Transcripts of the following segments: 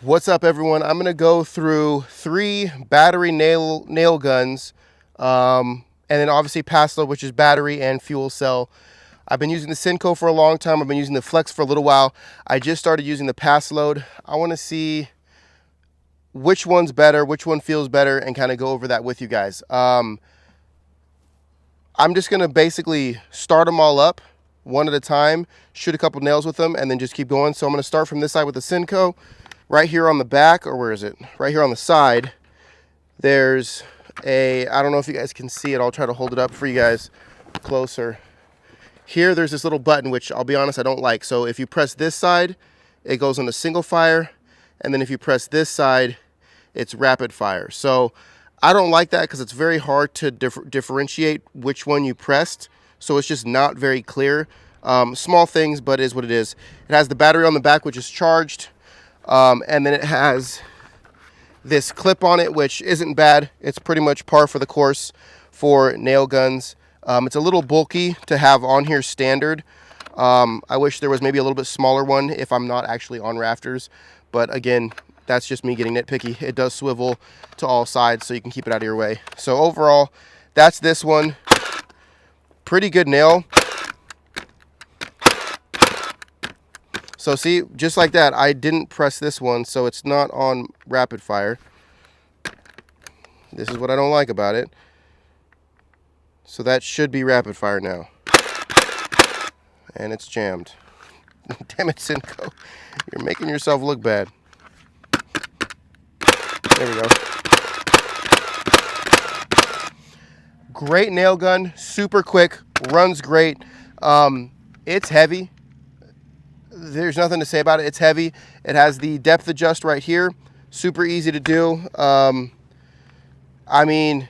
What's up, everyone? I'm gonna go through 3 battery nail guns, and then obviously Paslode, which is battery and fuel cell. I've been using the Senco for a long time. I've been using the Flex for a little while. I just started using the Paslode. I want to see which one's better, which one feels better, and kind of go over that with you guys. I'm just gonna basically start them all up one at a time, shoot a couple nails with them, and then just keep going. So I'm gonna start from this side with the Senco. Right here on the back, or where is it? Right here on the side, there's I don't know if you guys can see it. I'll try to hold it up for you guys closer. Here, there's this little button, which I'll be honest, I don't like. So if you press this side, it goes into single fire. And then if you press this side, it's rapid fire. So I don't like that because it's very hard to differentiate which one you pressed. So it's just not very clear. Small things, but it is what it is. It has the battery on the back, which is charged. And then it has this clip on it, which isn't bad. It's pretty much par for the course for nail guns. It's a little bulky to have on here standard. I wish there was maybe a little bit smaller one if I'm not actually on rafters. But again, that's just me getting nitpicky. It does swivel to all sides, so you can keep it out of your way. So overall, that's this one. Pretty good nail. So see, just like that, I didn't press this one, so it's not on rapid fire. This is what I don't like about it. So that should be rapid fire now. And it's jammed. Damn it, Senco. You're making yourself look bad. There we go. Great nail gun, super quick, runs great. It's heavy. There's nothing to say about it. It's heavy. It has the depth adjust right here. Super easy to do. I mean,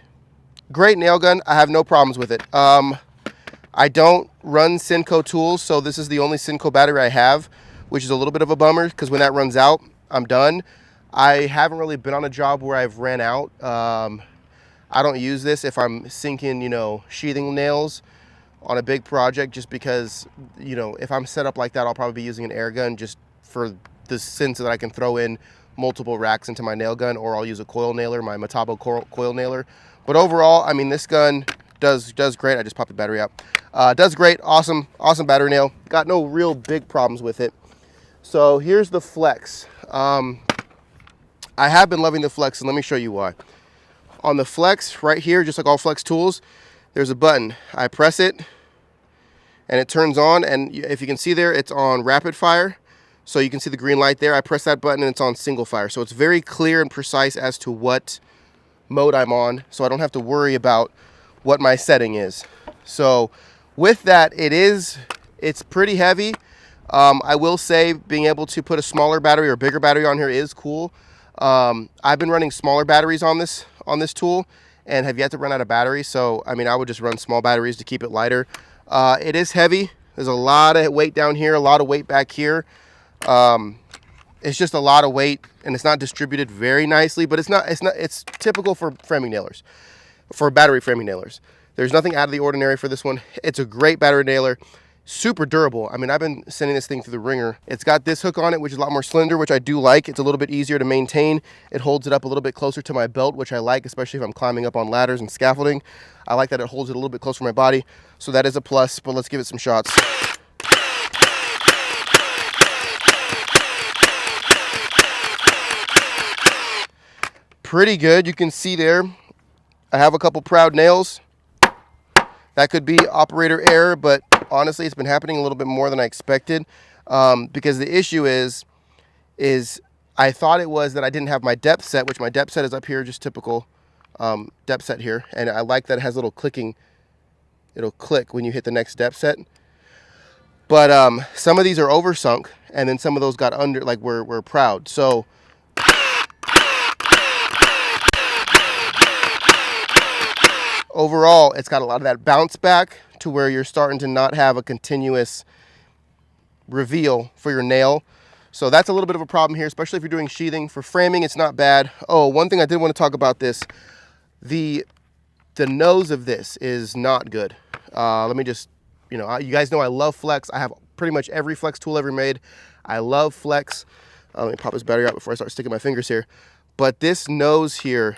great nail gun. I have no problems with it. I don't run Senco tools, so this is the only Senco battery I have, which is a little bit of a bummer because when that runs out, I'm done. I haven't really been on a job where I've ran out. I don't use this if I'm sinking, sheathing nails on a big project, just because, if I'm set up like that, I'll probably be using an air gun just for the sense that I can throw in multiple racks into my nail gun, or I'll use a coil nailer, my Metabo coil nailer. But overall, I mean, this gun does great. I just popped the battery out. Does great. Awesome battery nail. Got no real big problems with it. So here's the Flex. I have been loving the Flex, and let me show you why. On the Flex right here, just like all Flex tools, there's a button. I press it and it turns on, and if you can see there, it's on rapid fire. So you can see the green light there. I press that button and it's on single fire. So it's very clear and precise as to what mode I'm on, so I don't have to worry about what my setting is. So with that, it's pretty heavy. I will say being able to put a smaller battery or bigger battery on here is cool. I've been running smaller batteries on this tool and have yet to run out of battery. So, I mean, I would just run small batteries to keep it lighter. It is heavy. There's a lot of weight down here, a lot of weight back here. It's just a lot of weight, and it's not distributed very nicely, but it's typical for framing nailers, for battery framing nailers. There's nothing out of the ordinary for this one. It's a great battery nailer. Super durable. I mean, I've been sending this thing through the ringer. It's got this hook on it, which is a lot more slender, which I do like. It's a little bit easier to maintain. It holds it up a little bit closer to my belt, which I like, especially if I'm climbing up on ladders and scaffolding. I like that it holds it a little bit closer to my body. So that is a plus, but let's give it some shots. Pretty good. You can see there, I have a couple proud nails. That could be operator error, but honestly, it's been happening a little bit more than I expected, because the issue is I thought it was that I didn't have my depth set, which my depth set is up here, just typical depth set here. And I like that it has a little clicking. It'll click when you hit the next depth set. But some of these are oversunk, and then some of those got under, like were proud. So overall, it's got a lot of that bounce back to where you're starting to not have a continuous reveal for your nail. So that's a little bit of a problem here, especially if you're doing sheathing. For framing, it's not bad. Oh, one thing I did want to talk about this. The nose of this is not good. Let me just, you guys know I love Flex. I have pretty much every Flex tool ever made. I love Flex. Let me pop this battery out before I start sticking my fingers here. But this nose here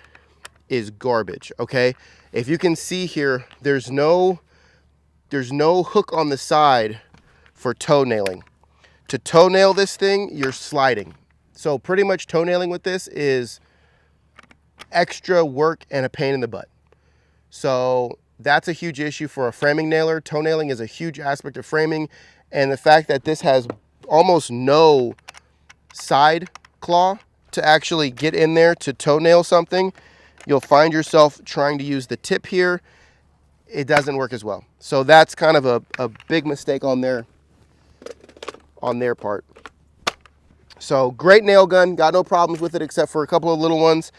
is garbage, okay? If you can see here, there's no hook on the side for toenailing. To toenail this thing, you're sliding. So pretty much toenailing with this is extra work and a pain in the butt. So that's a huge issue for a framing nailer. Toenailing is a huge aspect of framing, and the fact that this has almost no side claw to actually get in there to toenail something, you'll find yourself trying to use the tip here. It doesn't work as well. So that's kind of a big mistake on their part. So great nail gun, got no problems with it except for a couple of little ones.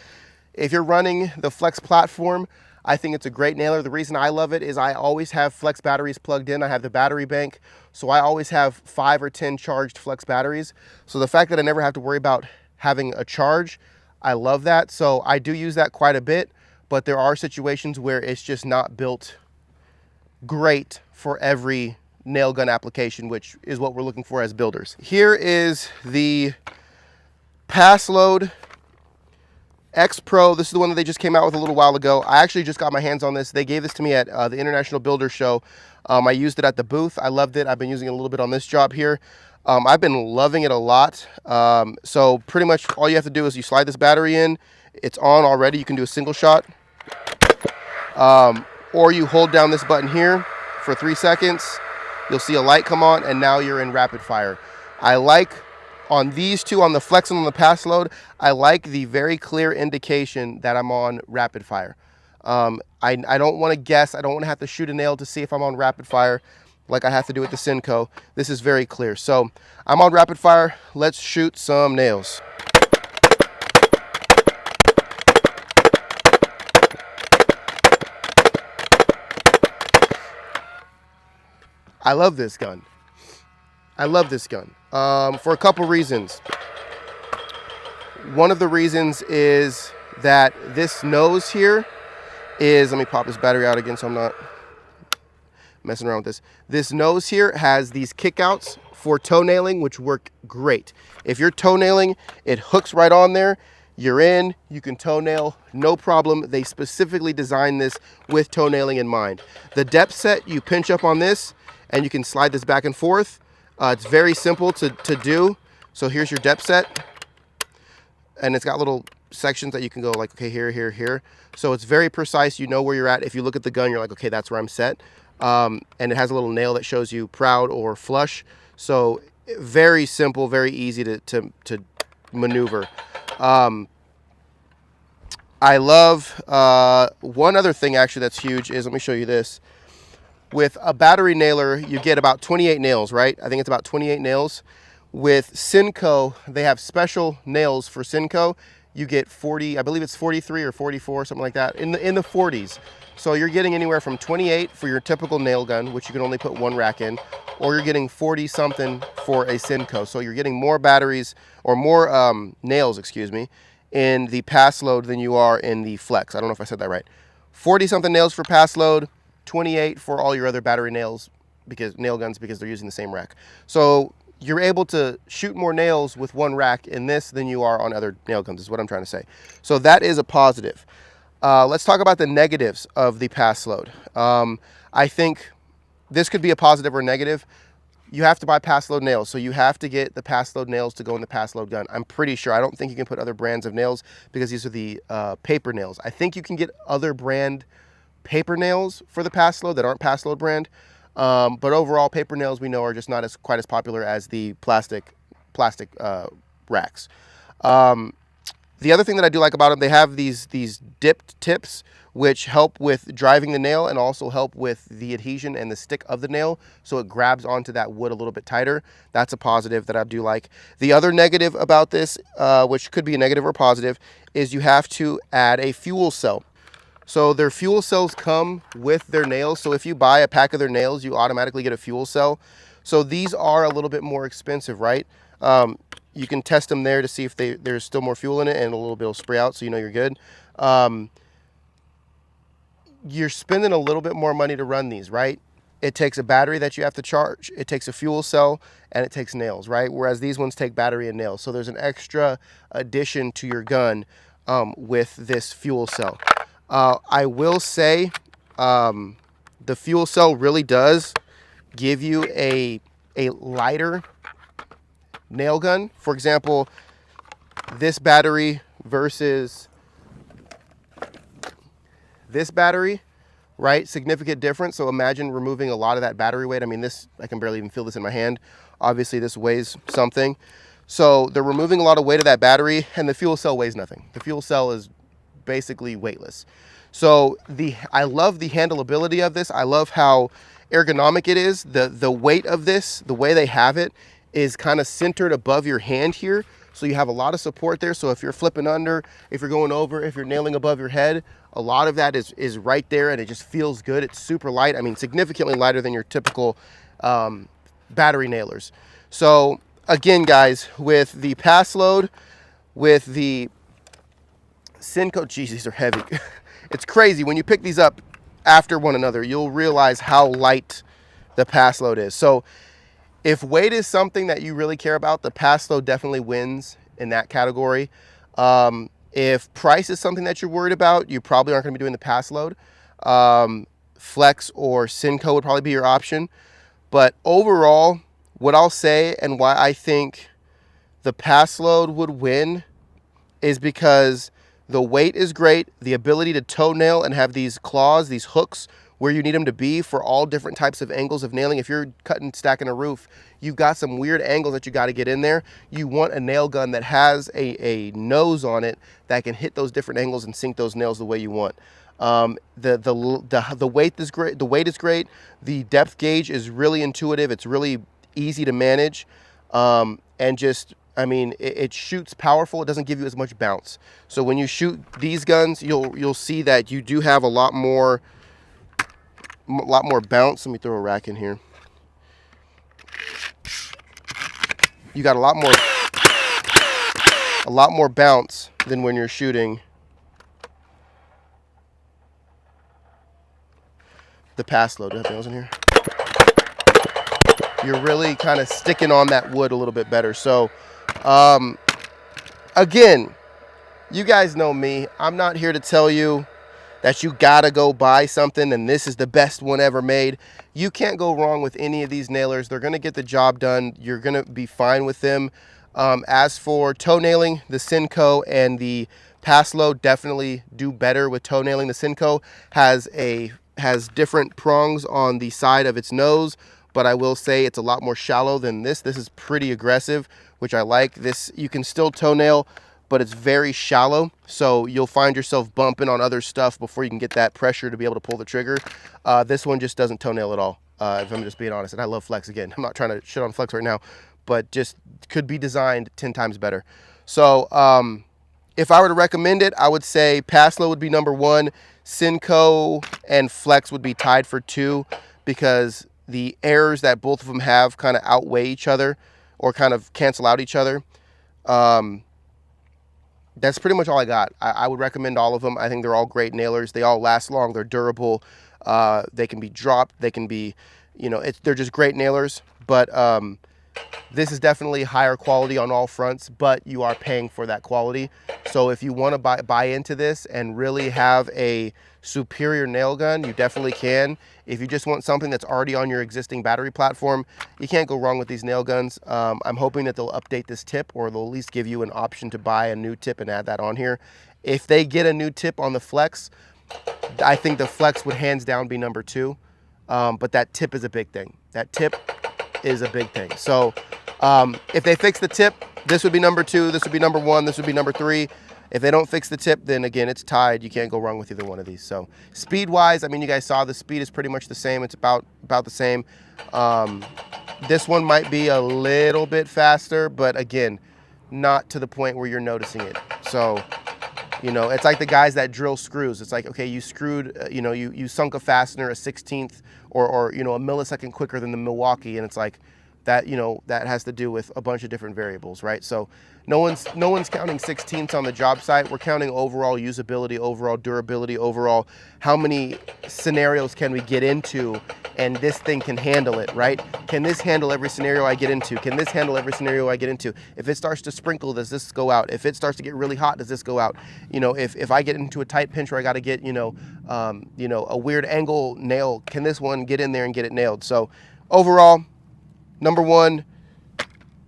If you're running the Flex platform, I think it's a great nailer. The reason I love it is I always have Flex batteries plugged in. I have the battery bank, so I always have 5 or 10 charged Flex batteries. So the fact that I never have to worry about having a charge, I love that. So I do use that quite a bit, but there are situations where it's just not built great for every nail gun application, which is what we're looking for as builders. Here is the Paslode X Pro. This is the one that they just came out with a little while ago. I actually just got my hands on this. They gave this to me at the International Builder Show. I used it at the booth. I loved it. I've been using it a little bit on this job here. I've been loving it a lot. So pretty much all you have to do is you slide this battery in. It's on already. You can do a single shot. Or you hold down this button here for 3 seconds. You'll see a light come on, and now you're in rapid fire. I like on these two, on the Flex and on the Paslode, I like the very clear indication that I'm on rapid fire. I don't want to guess. I don't want to have to shoot a nail to see if I'm on rapid fire like I have to do with the Senco. This is very clear. So I'm on rapid fire. Let's shoot some nails. I love this gun. I love this gun for a couple reasons. One of the reasons is that this nose here is, let me pop this battery out again so I'm not messing around with this. This nose here has these kickouts for toenailing, which work great. If you're toenailing, it hooks right on there. You're in, you can toenail, no problem. They specifically designed this with toenailing in mind. The depth set, you pinch up on this and you can slide this back and forth. It's very simple to do. So here's your depth set. And it's got little sections that you can go like, okay, here, here, here. So it's very precise. You know where you're at. If you look at the gun, you're like, okay, that's where I'm set. And it has a little nail that shows you proud or flush. So very simple, very easy to maneuver. I love, one other thing actually that's huge is, let me show you this. With a battery nailer, you get about 28 nails, right? I think it's about 28 nails. With Senco, they have special nails for Senco. You get 40, I believe it's 43 or 44, something like that, in the 40s. So you're getting anywhere from 28 for your typical nail gun, which you can only put one rack in, or you're getting 40 something for a Senco. So you're getting more batteries, or more nails, excuse me, in the Paslode than you are in the Flex. I don't know if I said that right. 40 something nails for Paslode, 28 for all your other battery nails, because nail guns, because they're using the same rack. So you're able to shoot more nails with one rack in this than you are on other nail guns, is what I'm trying to say. So that is a positive. Let's talk about the negatives of the Paslode. I think this could be a positive or negative. You have to buy Paslode nails, so you have to get the Paslode nails to go in the Paslode gun. I'm pretty sure. I don't think you can put other brands of nails because these are the paper nails. I think you can get other brand paper nails for the Paslode that aren't Paslode brand, but overall paper nails we know are just not quite as popular as the plastic racks. The other thing that I do like about them, they have these dipped tips which help with driving the nail and also help with the adhesion and the stick of the nail, so it grabs onto that wood a little bit tighter. That's a positive that I do like. The other negative about this, which could be a negative or positive, is you have to add a fuel cell. So their fuel cells come with their nails. So if you buy a pack of their nails, you automatically get a fuel cell. So these are a little bit more expensive, right? You can test them there to see if there's still more fuel in it, and a little bit will spray out, so you know you're good. You're spending a little bit more money to run these, right? it takes a battery that you have to charge, it takes a fuel cell, and it takes nails, right? Whereas these ones take battery and nails. So there's an extra addition to your gun with this fuel cell. I will say the fuel cell really does give you a lighter nail gun. For example, this battery versus this battery, right? Significant difference. So imagine removing a lot of that battery weight. I mean, this, I can barely even feel this in my hand. Obviously this weighs something. So they're removing a lot of weight of that battery, and the fuel cell weighs nothing. The fuel cell is basically weightless. So I love the handleability of this. I love how ergonomic it is. The weight of this, the way they have it, is kind of centered above your hand here. So you have a lot of support there. So if you're flipping under, if you're going over, if you're nailing above your head, a lot of that is right there, and it just feels good. It's super light. I mean, significantly lighter than your typical battery nailers. So again, guys, with the Paslode, with the Senco, geez, these are heavy. It's crazy. When you pick these up after one another, you'll realize how light the Paslode is. So if weight is something that you really care about, the Paslode definitely wins in that category. If price is something that you're worried about, you probably aren't going to be doing the Paslode. Flex or Senco would probably be your option. But overall, what I'll say and why I think the Paslode would win is because the weight is great, the ability to toe nail and have these claws, these hooks, where you need them to be for all different types of angles of nailing. If you're cutting, stacking a roof, you've got some weird angles that you got to get in there. You want a nail gun that has a nose on it that can hit those different angles and sink those nails the way you want. The weight is great. The weight is great. The depth gauge is really intuitive. It's really easy to manage, and just, I mean, it shoots powerful. It doesn't give you as much bounce. So when you shoot these guns, you'll see that you do have a lot more bounce. Let me throw a rack in here. You got a lot more bounce than when you're shooting the Paslode. Do I have nails in here? You're really kind of sticking on that wood a little bit better. So again, you guys know me. I'm not here to tell you that you gotta go buy something and this is the best one ever made. You can't go wrong with any of these nailers. They're gonna get the job done. You're gonna be fine with them. As for toenailing, the Senco and the Paslode definitely do better with toenailing. The Senco has different prongs on the side of its nose, but I will say it's a lot more shallow than this. This is pretty aggressive, which I like. This, you can still toenail, but it's very shallow, so you'll find yourself bumping on other stuff before you can get that pressure to be able to pull the trigger. This one just doesn't toenail at all, if I'm just being honest. And I love Flex again. I'm not trying to shit on Flex right now, but just could be designed 10 times better. So if I were to recommend it, I would say Paslode would be number 1. Senco and Flex would be tied for 2, because the errors that both of them have kind of outweigh each other or kind of cancel out each other. That's pretty much all I got. I would recommend all of them. I think they're all great nailers. They all last long. They're durable. They can be dropped. They can be, they're just great nailers. But this is definitely higher quality on all fronts, but you are paying for that quality. So if you want to buy into this and really have a superior nail gun, you definitely can. If you just want something that's already on your existing battery platform, you can't go wrong with these nail guns. I'm hoping that they'll update this tip, or they'll at least give you an option to buy a new tip and add that on here. If they get a new tip on the Flex, I think the Flex would hands down be number 2. But that tip is a big thing. That tip is a big thing. So if they fix the tip, this would be number 2, this would be number 1, this would be number 3. If they don't fix the tip, then again, it's tied. You can't go wrong with either one of these. So speed-wise, I mean, you guys saw the speed is pretty much the same. It's about the same. This one might be a little bit faster, but again, not to the point where you're noticing it. So, it's like the guys that drill screws. It's like, okay, you screwed, you sunk a fastener a 16th or a millisecond quicker than the Milwaukee, and it's like, that, you know, that has to do with a bunch of different variables, right? So no one's counting 16ths on the job site. We're counting overall usability, overall durability, overall how many scenarios can we get into, and this thing can handle it, right? Can this handle every scenario I get into? Can this handle every scenario I get into? If it starts to sprinkle, does this go out? If it starts to get really hot, does this go out? You know, if I get into a tight pinch where I got to get, you know, a weird angle nail, can this one get in there and get it nailed? So overall, number one,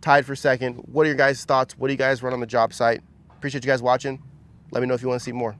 tied for second. What are your guys' thoughts? What do you guys run on the job site? Appreciate you guys watching. Let me know if you want to see more.